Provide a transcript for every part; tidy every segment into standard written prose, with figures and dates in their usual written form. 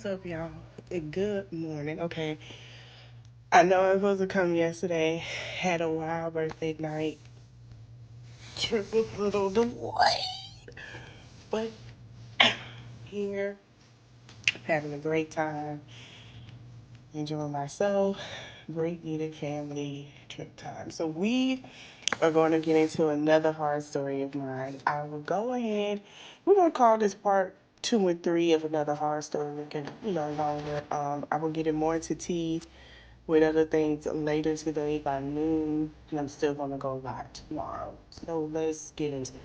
What's up, y'all? Good morning. Okay, I know I was supposed to come yesterday. Had a wild birthday night. Trip was a little delayed, but here, having a great time, enjoying myself. Great needed family trip time. So we are going to get into another hard story of mine. I will go ahead. We're gonna call this part 2 and 3 of another hard story. We can, longer. I will get it more into tea with other things later today by noon, and I'm still gonna go live tomorrow. So let's get into it.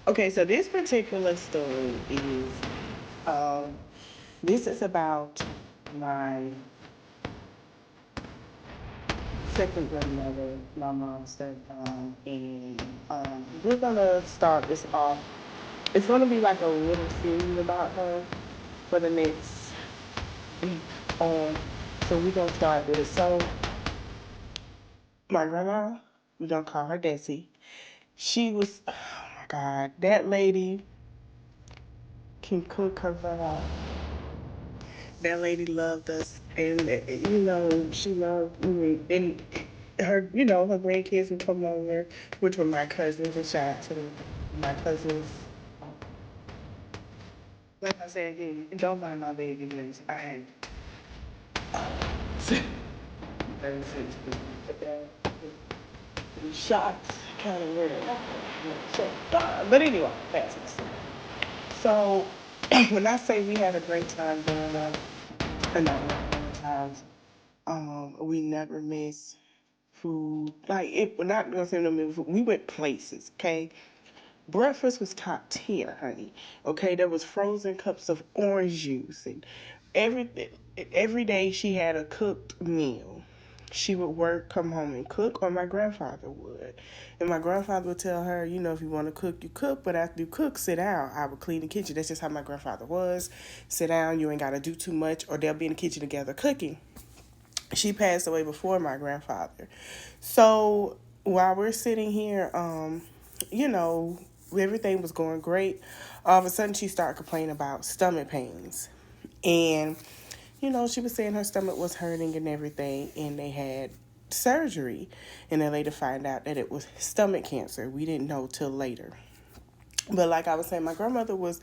Okay, so this particular story is, um, this is about my second grandmother, my mom's stepmom, and we're gonna start this off. It's gonna be like a little series about her for the next week on. So we're gonna start with it. So my grandma, we gonna call her Desi. She was, oh my God, that lady can cook her butt off. That lady loved us, and she loved me. And her grandkids would come over, which were my cousins. And shout out to my cousins. Like I said, yeah, don't mind my baby because I had 36 shots, kind of weird. So, but anyway, that's it. So when I say we had a great time growing up, and not many times, we never miss food. Like, we're not gonna say no miss food. We went places, okay? Breakfast was top tier, honey. Okay, there was frozen cups of orange juice, and every every day she had a cooked meal. She would work, come home and cook, or my grandfather would. And my grandfather would tell her, if you want to cook, you cook, but after you cook, sit down. I would clean the kitchen. That's just how my grandfather was. Sit down, you ain't got to do too much, or they'll be in the kitchen together cooking. She passed away before my grandfather. So while we're sitting here, you know, everything was going great. All of a sudden, she started complaining about stomach pains. And, she was saying her stomach was hurting and everything, and they had surgery. And then later find out that it was stomach cancer. We didn't know till later. But like I was saying, my grandmother was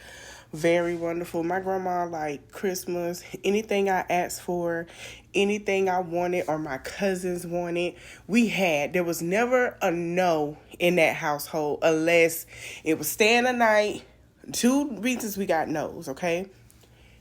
very wonderful. My grandma, like Christmas, anything I asked for, anything I wanted or my cousins wanted, we had. There was never a no in that household unless it was staying the night. 2 reasons we got no's, okay?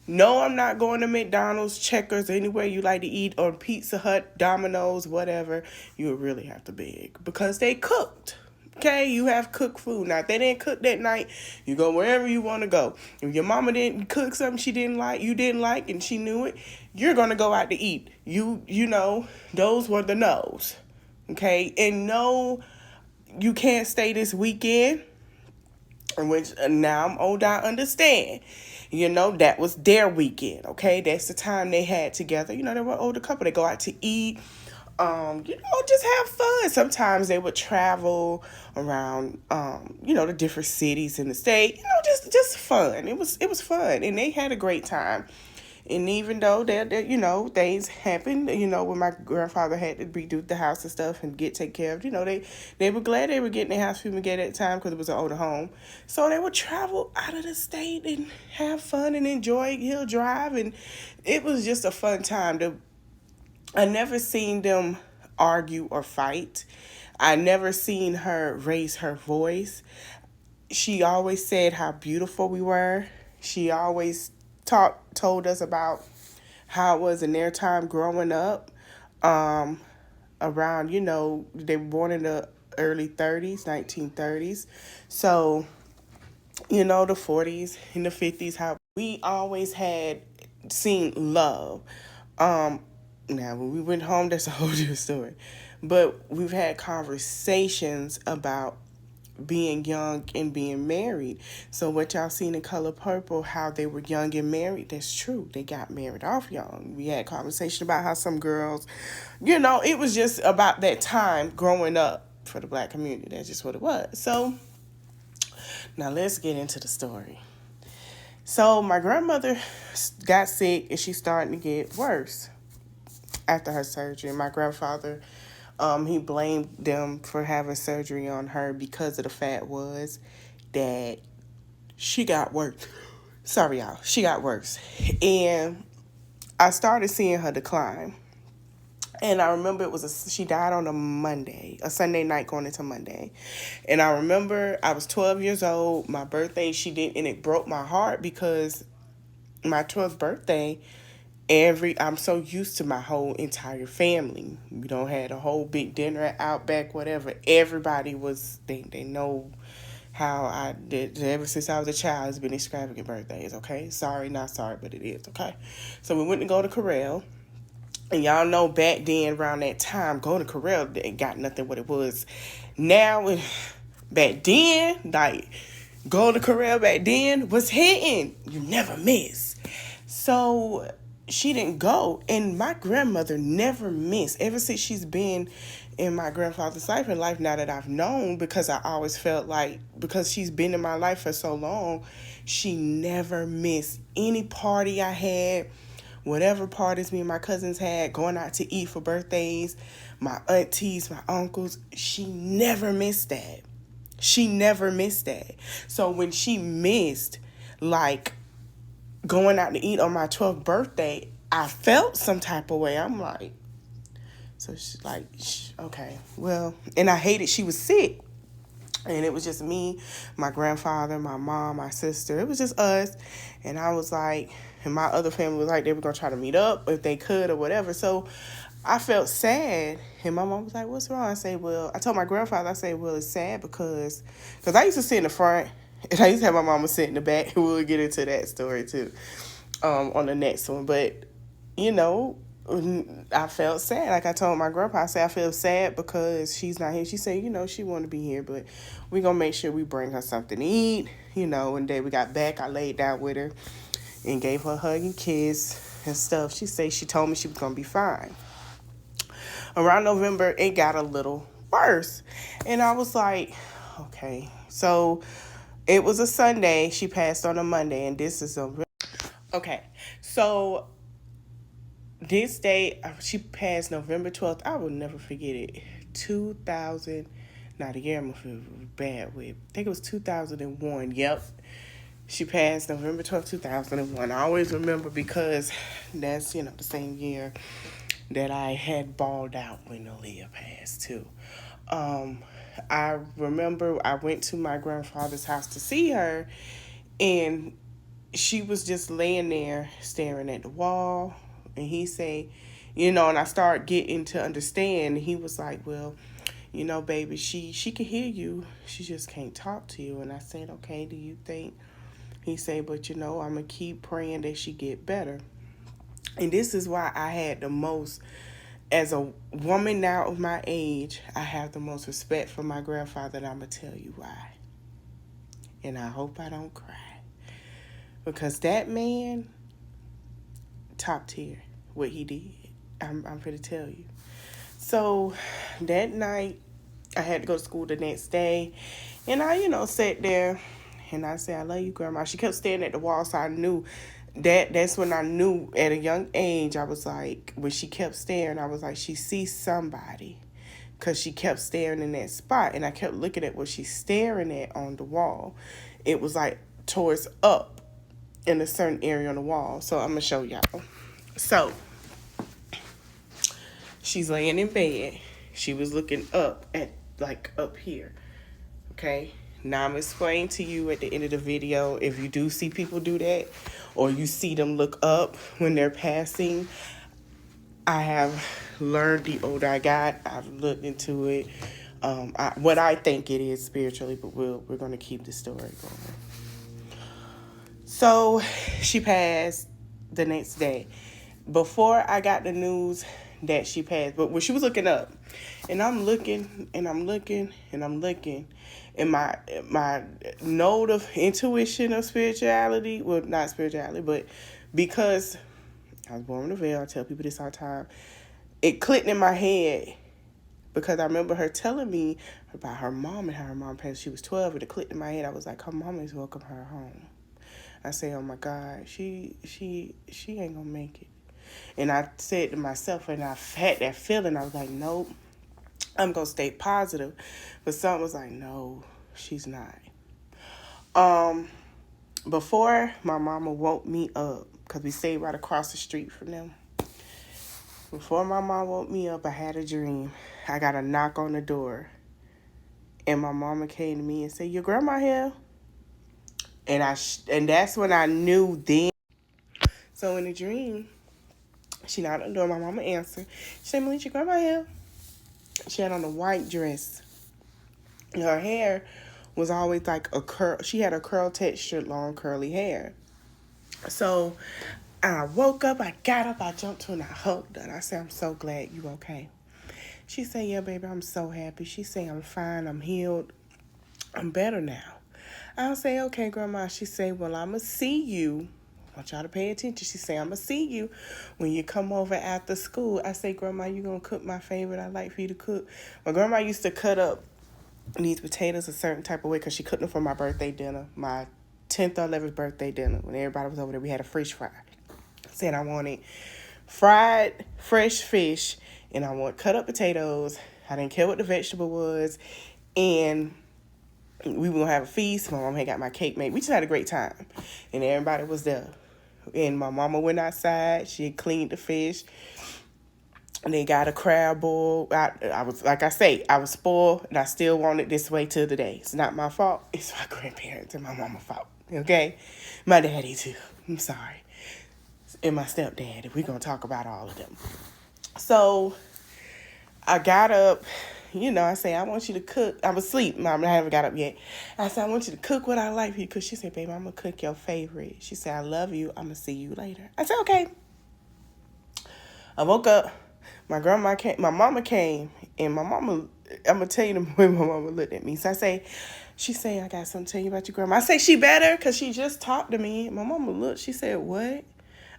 No, I'm not going to McDonald's, Checkers, anywhere you like to eat, or Pizza Hut, Domino's, whatever. You would really have to beg because they cooked. Okay, you have cooked food. Now, if they didn't cook that night, you go wherever you want to go. If your mama didn't cook something you didn't like, and she knew it, you're going to go out to eat. Those were the no's. Okay, and no, you can't stay this weekend, which now I'm old, I understand. That was their weekend, okay? That's the time they had together. They were an older couple. They go out to eat, just have fun. Sometimes they would travel around, the different cities in the state. Just fun. It was fun, and they had a great time. And even though things happened, when my grandfather had to redo the house and stuff and take care of, they were glad they were getting their house fumigated at the time because it was an older home. So they would travel out of the state and have fun and enjoy Hill Drive, and it was just a fun time. I never seen them argue or fight. I never seen her raise her voice. She always said how beautiful we were. She always told us about how it was in their time growing up. Around, they were born in the early 30s, 1930s. So, the 40s and the 50s, how we always had seen love. Now, when we went home, that's a whole different story. But we've had conversations about being young and being married. So what y'all seen in Color Purple, how they were young and married, that's true. They got married off young. We had conversation about how some girls, it was just about that time growing up for the black community. That's just what it was. So now let's get into the story. So my grandmother got sick and she's starting to get worse after her surgery. My grandfather, he blamed them for having surgery on her because of the fact was that she got worse. Sorry, y'all. She got worse. And I started seeing her decline. And I remember she died on a Monday, a Sunday night going into Monday. And I remember I was 12 years old, my birthday, and it broke my heart because my 12th birthday, I'm so used to my whole entire family. We don't had a whole big dinner at Outback, whatever. Everybody they know how I did ever since I was a child. It's been extravagant birthdays, okay? Sorry, not sorry, but it is, okay? So we went to go to Corral. And y'all know back then, around that time, going to Corral, they got nothing what it was. Now, back then, like, going to Corral back then was hitting. You never miss. So she didn't go. And my grandmother never missed. Ever since she's been in my grandfather's life and life now that I've known, because I always felt like, because she's been in my life for so long, she never missed any party I had. Whatever parties me and my cousins had, going out to eat for birthdays, my aunties, my uncles, she never missed that. She never missed that. So when she missed, like, going out to eat on my 12th birthday, I felt some type of way. I'm like, so she's like, okay, well, and I hated she was sick. And it was just me, my grandfather, my mom, my sister. It was just us. And I was like, and my other family was like, they were going to try to meet up if they could or whatever. So I felt sad. And my mom was like, what's wrong? I told my grandfather, it's sad because I used to sit in the front. And I used to have my mama sit in the back. We'll get into that story too on the next one. But, you know, I felt sad. Like I told my grandpa, I feel sad because she's not here. She said, she want to be here, but we going to make sure we bring her something to eat, and then we got back. I laid down with her and gave her a hug and kiss and stuff. She told me she was going to be fine. Around November, it got a little worse. And I was like, okay. So it was a Sunday. She passed on a Monday, and this is okay. So this day, she passed November 12th. I will never forget it. 2000, not a year I'm going to feel bad with. I think it was 2001. Yep. She passed November 12th, 2001. I always remember because that's, the same year that I had balled out when Aaliyah passed too. I remember I went to my grandfather's house to see her, and she was just laying there staring at the wall. And he say, and I started getting to understand. He was like, well, baby, she can hear you. She just can't talk to you. And I said, okay, do you think? He said, but I'm going to keep praying that she get better. And this is why I had the most, as a woman now of my age, I have the most respect for my grandfather, and I'm going to tell you why. And I hope I don't cry. Because that man, top tier, what he did. I'm going to tell you. So that night, I had to go to school the next day. And I, sat there and I said, I love you, Grandma. She kept staring at the wall, so I knew that's when I knew at a young age. I was like, when she kept staring, I was like, she sees somebody. Because she kept staring in that spot. And I kept looking at what she's staring at on the wall. It was like towards up in a certain area on the wall. So I'm going to show y'all. So she's laying in bed. She was looking up at, like, up here. Okay? Now I'm explaining to you at the end of the video, if you do see people do that, or you see them look up when they're passing, I have learned the older I got. I've looked into it. What I think it is spiritually, but we're going to keep the story going. So she passed the next day. Before I got the news that she passed, but when she was looking up, and I'm looking, and I'm looking, and I'm looking, and my note of intuition of spirituality, well, not spirituality, but because I was born with a veil, I tell people this all the time, it clicked in my head because I remember her telling me about her mom and how her mom passed. She was 12, and it clicked in my head. I was like, her mom is welcome her home. I say, oh my God, she ain't gonna make it. And I said to myself, and I had that feeling, I was like, nope, I'm gonna stay positive. But something was like, no, she's not. Before my mama woke me up, because we stayed right across the street from them. Before my mom woke me up, I had a dream. I got a knock on the door. And my mama came to me and said, your grandma here? And that's when I knew then. So in the dream, she knocked on the door. My mama answered. She said, Malisha, your grandma here? She had on a white dress. Her hair was always like a curl. She had a curl textured, long, curly hair. So I woke up, I got up, I jumped to her and I hugged her. And I said, I'm so glad you okay. She said, yeah, baby, I'm so happy. She said, I'm fine, I'm healed, I'm better now. I'll say, okay, Grandma. She said, well, I'm going to see you. I want y'all to pay attention. She said, I'm going to see you when you come over after school. I say, Grandma, you going to cook my favorite I like for you to cook? My grandma used to cut up these potatoes a certain type of way because she cooked them for my birthday dinner, my 10th or 11th birthday dinner. When everybody was over there, we had a fish fry. I said I wanted fried fresh fish, and I want cut up potatoes. I didn't care what the vegetable was. And we were going to have a feast. My mom had got my cake made. We just had a great time. And everybody was there. And my mama went outside. She had cleaned the fish. And they got a crab boil. I was, like I say, I was spoiled. And I still want it this way till today. It's not my fault. It's my grandparents and my mama's fault. Okay? My daddy, too. I'm sorry. And my stepdad. We're going to talk about all of them. So I got up. You know, I say, I want you to cook. I was asleep. Mom, I haven't got up yet. I said, I want you to cook what I like for you. Because she said, baby, I'm going to cook your favorite. She said, I love you. I'm going to see you later. I said, okay. I woke up. My grandma came. My mama came. And my mama, I'm going to tell you the way my mama looked at me. So I say, she said, I got something to tell you about your grandma. I say, she better because she just talked to me. My mama looked. She said, what?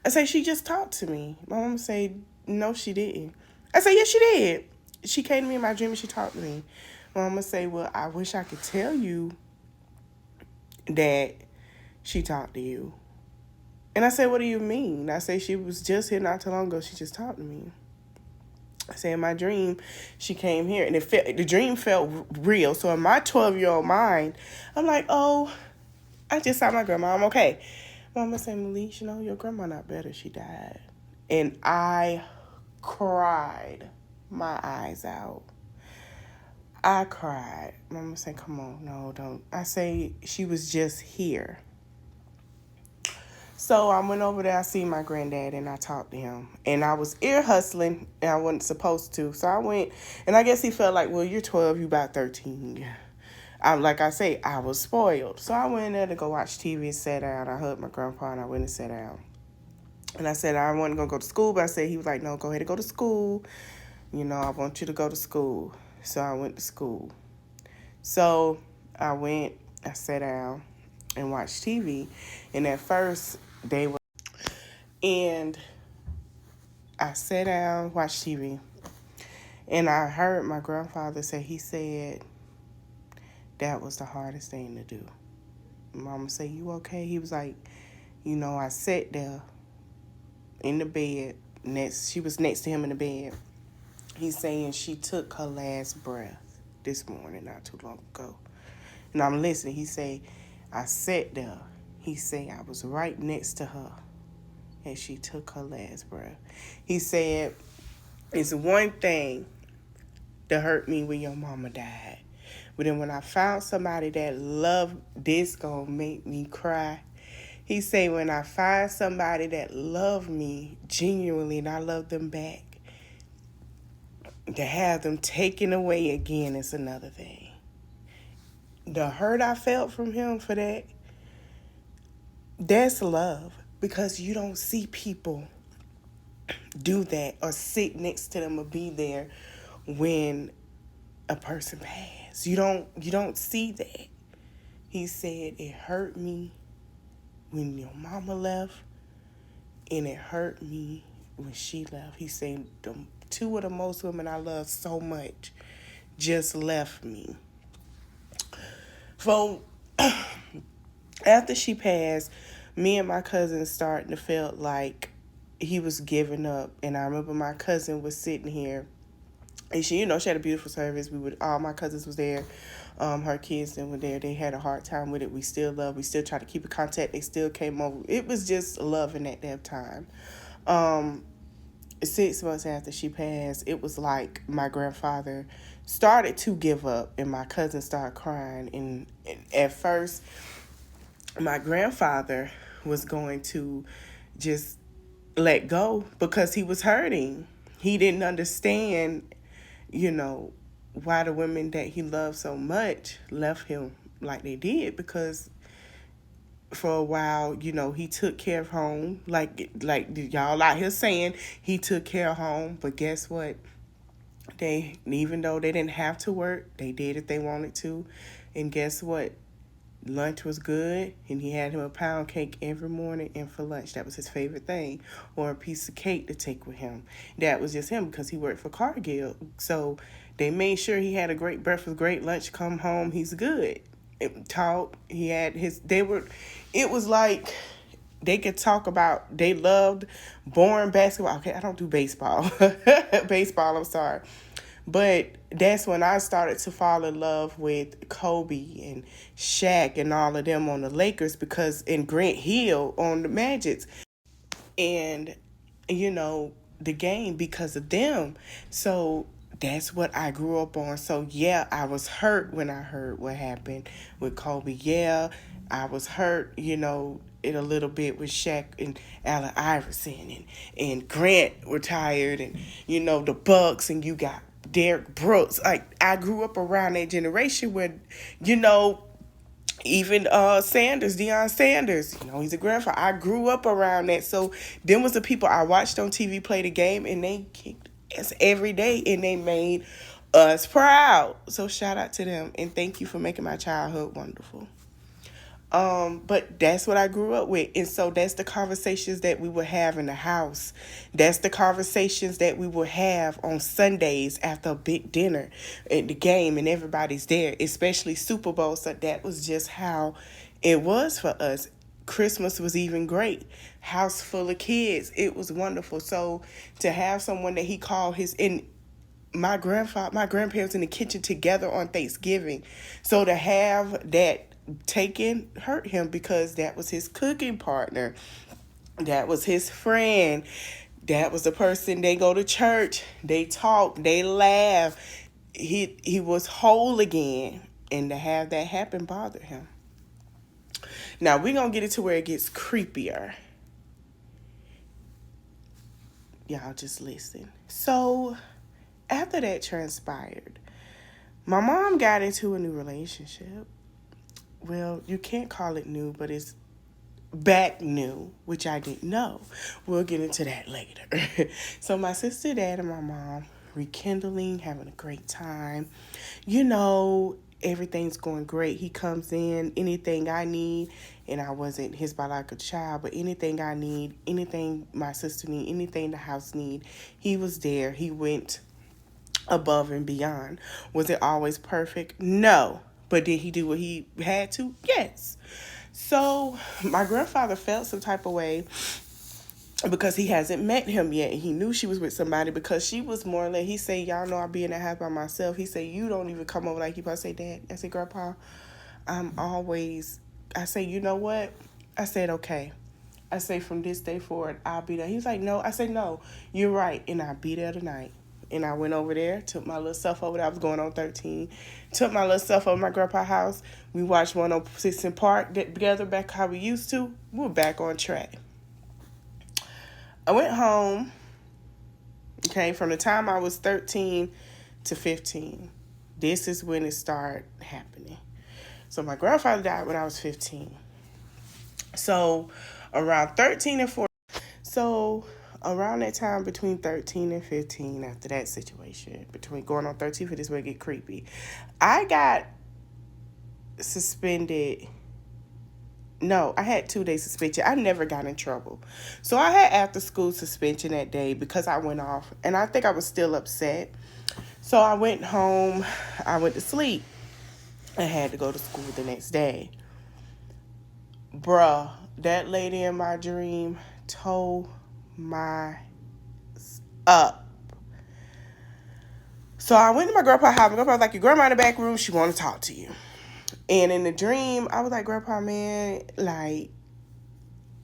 I say, she just talked to me. My mama said, no, she didn't. I said, yes, she did. She came to me in my dream and she talked to me. My mama say, well, I wish I could tell you that she talked to you. And I said, what do you mean? I say, she was just here not too long ago. She just talked to me. I say, in my dream, she came here. And the dream felt real. So in my 12-year-old mind, I'm like, oh, I just saw my grandma. I'm okay. Mama said, Malisha, you know, your grandma not better. She died. And I cried my eyes out. I cried. Mama said, come on, no, don't. I say, she was just here. So I went over there, I see my granddad, and I talked to him. And I was ear hustling, and I wasn't supposed to. So I went, and I guess he felt like, well, you're 12, you about 13. Like I say, I was spoiled. So I went in there to go watch TV and sat down. I hugged my grandpa, and I went and sat down. And I said, I wasn't going to go to school, but I said, he was like, no, go ahead and go to school. You know, I want you to go to school. So I went to school. So I went, I sat down and watched TV. And at first, they were, and I sat down, watched TV. And I heard my grandfather say, he said, that was the hardest thing to do. Mama said, you okay? He was like, you know, I sat there in the bed, she was next to him in the bed. He's saying she took her last breath this morning, not too long ago. And I'm listening. He say, I sat there. He say, I was right next to her, and she took her last breath. He said, it's one thing that hurt me when your mama died. But then when I found somebody that loved this, gonna make me cry. He say, when I find somebody that loved me genuinely and I love them back, to have them taken away again is another thing. The hurt I felt from him for that, that's love. Because you don't see people do that or sit next to them or be there when a person passed. You don't see that. He said, it hurt me when your mama left, and it hurt me when she left. He said, the two of the most women I love so much just left me. So after she passed, me and my cousin starting to feel like he was giving up. And I remember my cousin was sitting here, and she, she had a beautiful service. All my cousins was there. Her kids then were there. They had a hard time with it. We still love. We still try to keep in contact. They still came over. It was just loving at that time. 6 months after she passed, it was like my grandfather started to give up, and my cousin started crying. And at first, my grandfather was going to just let go because he was hurting. He didn't understand, why the women that he loved so much left him like they did, because for a while, he took care of home, like y'all out here saying he took care of home, but guess what? Even though they didn't have to work, they did if they wanted to, and guess what? Lunch was good, and he had him a pound cake every morning, and for lunch, that was his favorite thing, or a piece of cake to take with him. That was just him because he worked for Cargill, so they made sure he had a great breakfast, great lunch. Come home, he's good. He had it was like they could talk about, they loved boring basketball. Okay, I don't do baseball. Baseball, I'm sorry. But that's when I started to fall in love with Kobe and Shaq and all of them on the Lakers, and Grant Hill on the Magic. And, the game because of them. So that's what I grew up on. So, yeah, I was hurt when I heard what happened with Kobe. Yeah, I was hurt, in a little bit with Shaq and Allen Iverson and Grant retired, and, the Bucks, and you got Derrick Brooks. Like, I grew up around that generation where, even Deion Sanders, he's a grandfather. I grew up around that. So them was the people I watched on TV play the game, and they kicked ass every day, and they made us proud. So shout out to them, and thank you for making my childhood wonderful. But that's what I grew up with. And so that's the conversations that we would have in the house. That's the conversations that we would have on Sundays after a big dinner at the game, and everybody's there, especially Super Bowl. So that was just how it was for us. Christmas was even great. House full of kids. It was wonderful. So to have someone that he called my grandparents in the kitchen together on Thanksgiving. So to have that taken hurt him, because that was his cooking partner. That was his friend. That was the person, they go to church, they talk, they laugh. He was whole again. And to have that happen bothered him. Now we're going to get into where it gets creepier. Y'all just listen. So after that transpired, my mom got into a new relationship. Well, you can't call it new, but it's back new, which I didn't know. We'll get into that later. So my sister, dad, and my mom rekindling, having a great time. Everything's going great. He comes in, anything I need, and I wasn't his biological child, but anything I need, anything my sister need, anything the house need, he was there. He went above and beyond. Was it always perfect? No. But did he do what he had to? Yes. So my grandfather felt some type of way because he hasn't met him yet. He knew she was with somebody because she was more like, he said, y'all know I be in the house by myself. He said, you don't even come over like you. I say, Dad. I said, Grandpa, I say, you know what? I said, okay. I say, from this day forward, I'll be there. He's like, no. I said, no, you're right. And I'll be there tonight. And I went over there, took my little stuff over there. I was going on 13. Took my little stuff over to my grandpa's house. We watched 106 in Park together, back how we used to. We were back on track. I went home, okay, from the time I was 13 to 15. This is when it started happening. So my grandfather died when I was 15. So around 13 and 14. So around that time, between 13 and 15, after that situation, between going on 13 for this way get creepy, I got suspended. No, I had 2 days suspension. I never got in trouble. So I had after school suspension that day because I went off, and I think I was still upset. So I went home. I went to sleep. I had to go to school the next day. Bruh, that lady in my dream told my up. So I went to my grandpa's house. My grandpa was like, your grandma in the back room, she want to talk to you. And in the dream, I was like, Grandpa, man, like,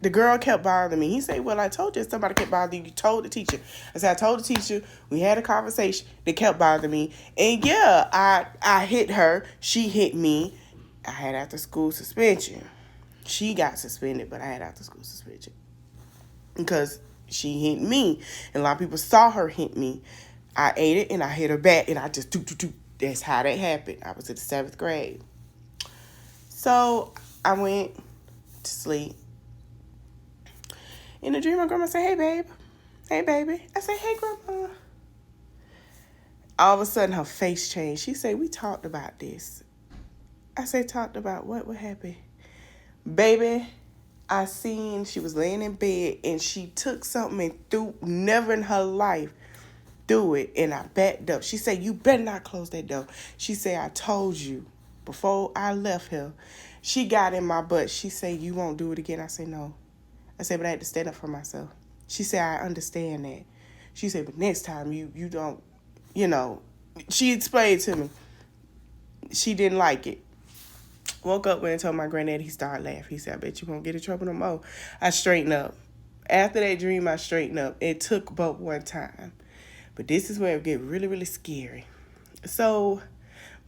the girl kept bothering me. He said, well, I told you somebody kept bothering you. You told the teacher. I said, I told the teacher. We had a conversation. They kept bothering me. And yeah, I hit her. She hit me. I had after school suspension. She got suspended, but I had after school suspension. Because she hit me. And a lot of people saw her hit me. I ate it and I hit her back. And I just do. That's how that happened. I was in the 7th grade. So I went to sleep. In the dream, my grandma said, hey, babe. Hey, baby. I said, hey, grandma. All of a sudden, her face changed. She said, we talked about this. I said, talked about what? What happened? Baby, I seen she was laying in bed, and she took something and threw, never in her life, threw it, and I backed up. She said, you better not close that door. She said, I told you before I left here. She got in my butt. She said, you won't do it again. I said, no. I said, but I had to stand up for myself. She said, I understand that. She said, but next time you don't, she explained to me. She didn't like it. Woke up and told my granddad, he started laughing. He said, I bet you won't get in trouble no more. I straightened up. After that dream, I straightened up. It took but one time. But this is where it get really, really scary. So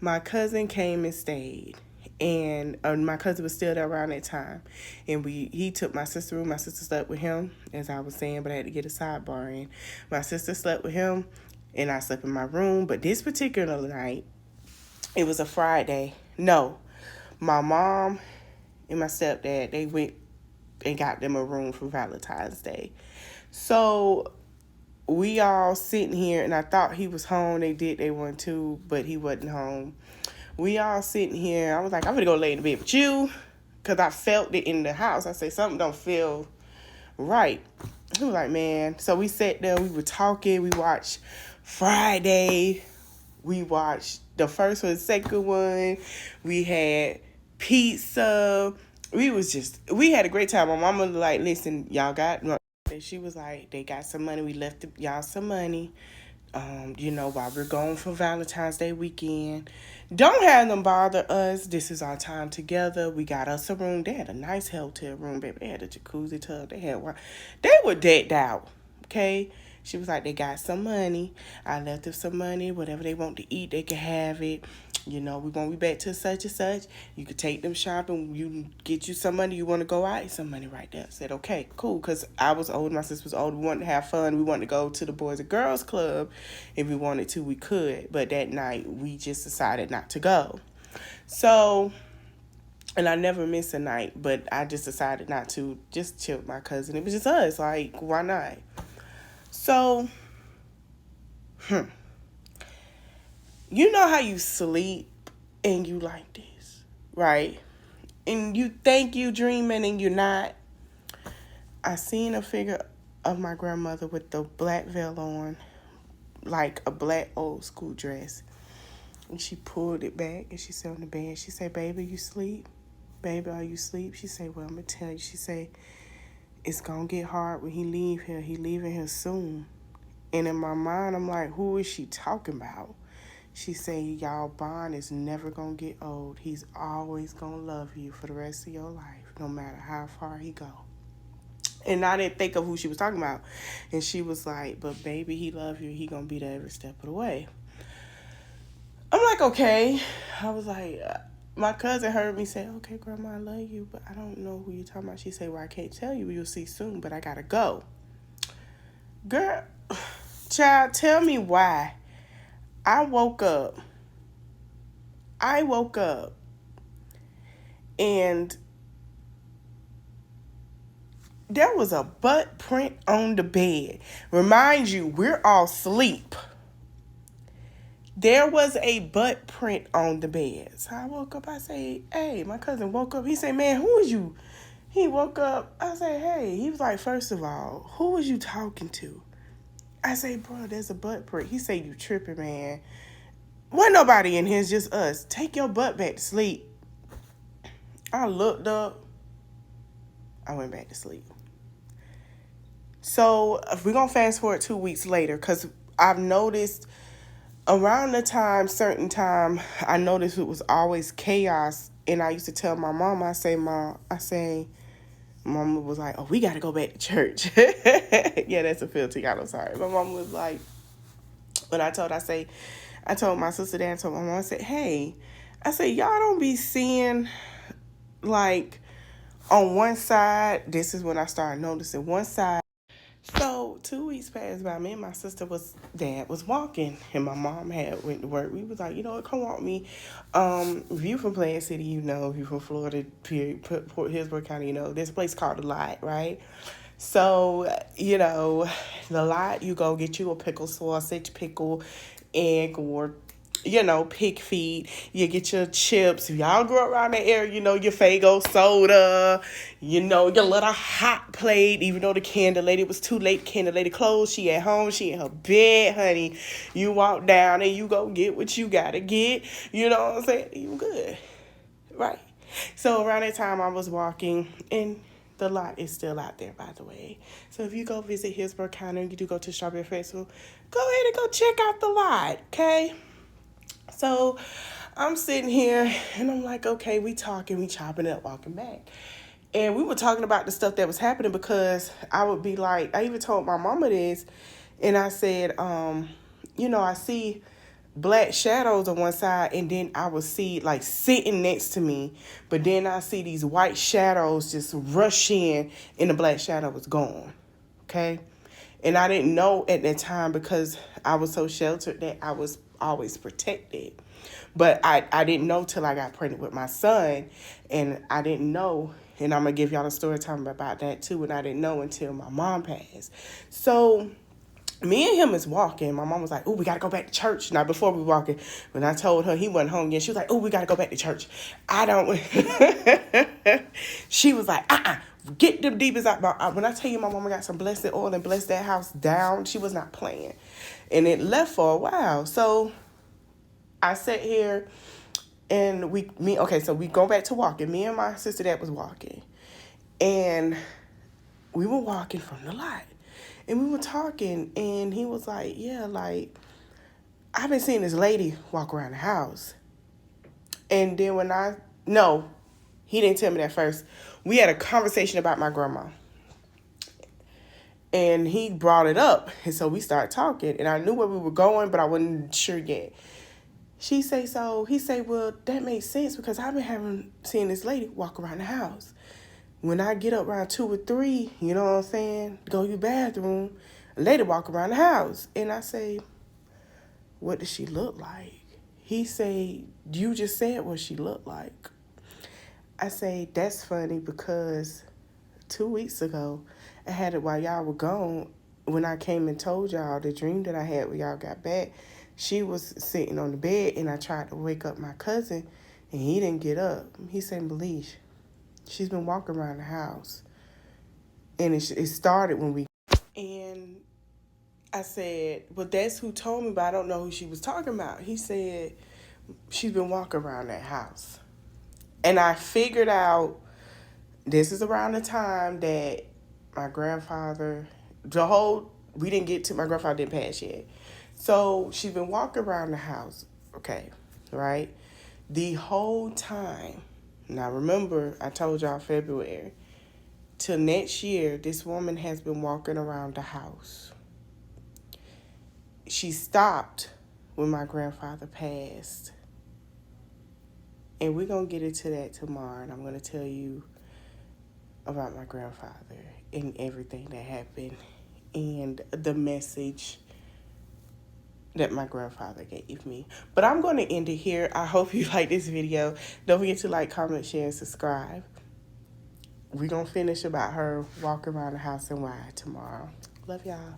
my cousin came and stayed. And my cousin was still there around that time. And he took my sister's room. My sister slept with him, as I was saying, but I had to get a sidebar in. My sister slept with him, and I slept in my room. But this particular night, it was a Friday. No, my mom and my stepdad, they went and got them a room for Valentine's Day. So we all sitting here, and I thought he was home. They wanted to, but he wasn't home. We all sitting here. I was like, I'm gonna go lay in the bed with you, because I felt it in the house. I said, something don't feel right. He was like, man. So we sat there. We were talking. We watched Friday. We watched the first one, the second one. We had pizza. We had a great time. My mama was like, listen, y'all got... She was like, they got some money. We left y'all some money. While we're going for Valentine's Day weekend. Don't have them bother us. This is our time together. We got us a room. They had a nice hotel room, baby. They had a jacuzzi tub. They were decked out, okay? She was like, they got some money. I left them some money. Whatever they want to eat, they can have it. We won't be back to such and such. You could take them shopping. You can get you some money. You want to go out? Some money right there. I said, okay, cool. Because I was old. My sister was old. We wanted to have fun. We wanted to go to the Boys and Girls Club. If we wanted to, we could. But that night, we just decided not to go. So, and I never miss a night. But I just decided not to. Just chill with my cousin. It was just us. Like, why not? So, you know how you sleep and you like this, right? And you think you dreaming and you're not. I seen a figure of my grandmother with the black veil on, like a black old school dress. And she pulled it back and she sat on the bed. She said, baby, you sleep? Baby, are you asleep? She said, well, I'm going to tell you. She said, it's going to get hard when he leave here. He leaving here soon. And in my mind, I'm like, who is she talking about? She said, y'all bond is never going to get old. He's always going to love you for the rest of your life, no matter how far he go. And I didn't think of who she was talking about. And she was like, but baby, he love you. He going to be there every step of the way. I'm like, okay. I was like, my cousin heard me say, okay, Grandma, I love you, but I don't know who you're talking about. She said, well, I can't tell you. You'll see soon, but I got to go. Girl, child, tell me why. I woke up and there was a butt print on the bed. Remind you, we're all asleep. There was a butt print on the bed. So I woke up. I say, hey, my cousin woke up. He said, man, who is you? He woke up. I said, hey. He was like, first of all, who was you talking to? I say, bro, there's a butt print. He said, you tripping, man. Wasn't nobody in here, it's just us. Take your butt back to sleep. I looked up. I went back to sleep. So if we're going to fast forward 2 weeks later, because I've noticed around the time, certain time, I noticed it was always chaos. And I used to tell my mom, Mama was like, oh, we got to go back to church. Yeah, that's a filthy. I'm sorry. My mom was like, when I told my sister that, I told my mom, I said, hey, I said, y'all don't be seeing, like, on one side, this is when I started noticing one side. So 2 weeks passed by. Me and my dad was walking, and my mom had went to work. We was like, you know what, come walk me. If you from Plant City, you know. If you from Florida, Port Hillsborough County, you know. There's a place called The Lot, right? So, you know, The Lot, you go get you a pickle sausage, pickle, egg, or you know, pig feet. You get your chips. If y'all grew up around that area, you know, your Faygo soda, you know, your little hot plate. Even though the candle lady was too late, candle lady closed. She at home. She in her bed, honey. You walk down and you go get what you got to get. You know what I'm saying? You good. Right. So around that time I was walking, and The Lot is still out there, by the way. So if you go visit Hillsborough County and you do go to Strawberry Festival, go ahead and go check out The Lot, okay? So I'm sitting here and I'm like, okay, we talking, we chopping it up, walking back. And we were talking about the stuff that was happening, because I would be like, I even told my mama this, and I said, you know, I see black shadows on one side, and then I would see like sitting next to me, but then I see these white shadows just rush in, and the black shadow was gone. Okay. And I didn't know at that time, because I was so sheltered, that I was always protected. But I didn't know till I got pregnant with my son. And I didn't know, and I'm going to give y'all a story time about that too. And I didn't know until my mom passed. So me and him is walking. My mom was like, oh, we got to go back to church. Now, before we walking, when I told her he wasn't home yet, she was like, oh, we got to go back to church. I don't. She was like, get them demons out. When I tell you my mama got some blessed oil and blessed that house down, she was not playing. And it left for a while. So I sat here and so we go back to walking. Me and my sister that was walking. And we were walking from The Lot. And we were talking, and he was like, yeah, like, I've been seeing this lady walk around the house. And then no, he didn't tell me that first. We had a conversation about my grandma. And he brought it up. And so we started talking. And I knew where we were going, but I wasn't sure yet. He say, well, that makes sense, because I've been seeing this lady walk around the house. When I get up around 2 or 3, you know what I'm saying, go to the bathroom, a lady walk around the house. And I say, what does she look like? He say, you just said what she looked like. I say, that's funny, because 2 weeks ago, I had it while y'all were gone. When I came and told y'all the dream that I had when y'all got back, she was sitting on the bed, and I tried to wake up my cousin, and he didn't get up. He said, Malish, she's been walking around the house. And it started when we... And I said, well, that's who told me, but I don't know who she was talking about. He said, she's been walking around that house. And I figured out, this is around the time that my grandfather, my grandfather didn't pass yet. So she's been walking around the house, okay, right? The whole time. Now remember, I told y'all February. Till next year, this woman has been walking around the house. She stopped when my grandfather passed. And we're going to get into that tomorrow. And I'm going to tell you about my grandfather and everything that happened. And the message that my grandfather gave me. But I'm going to end it here. I hope you like this video. Don't forget to like, comment, share, and subscribe. We're going to finish about her walking around the house and why tomorrow. Love y'all.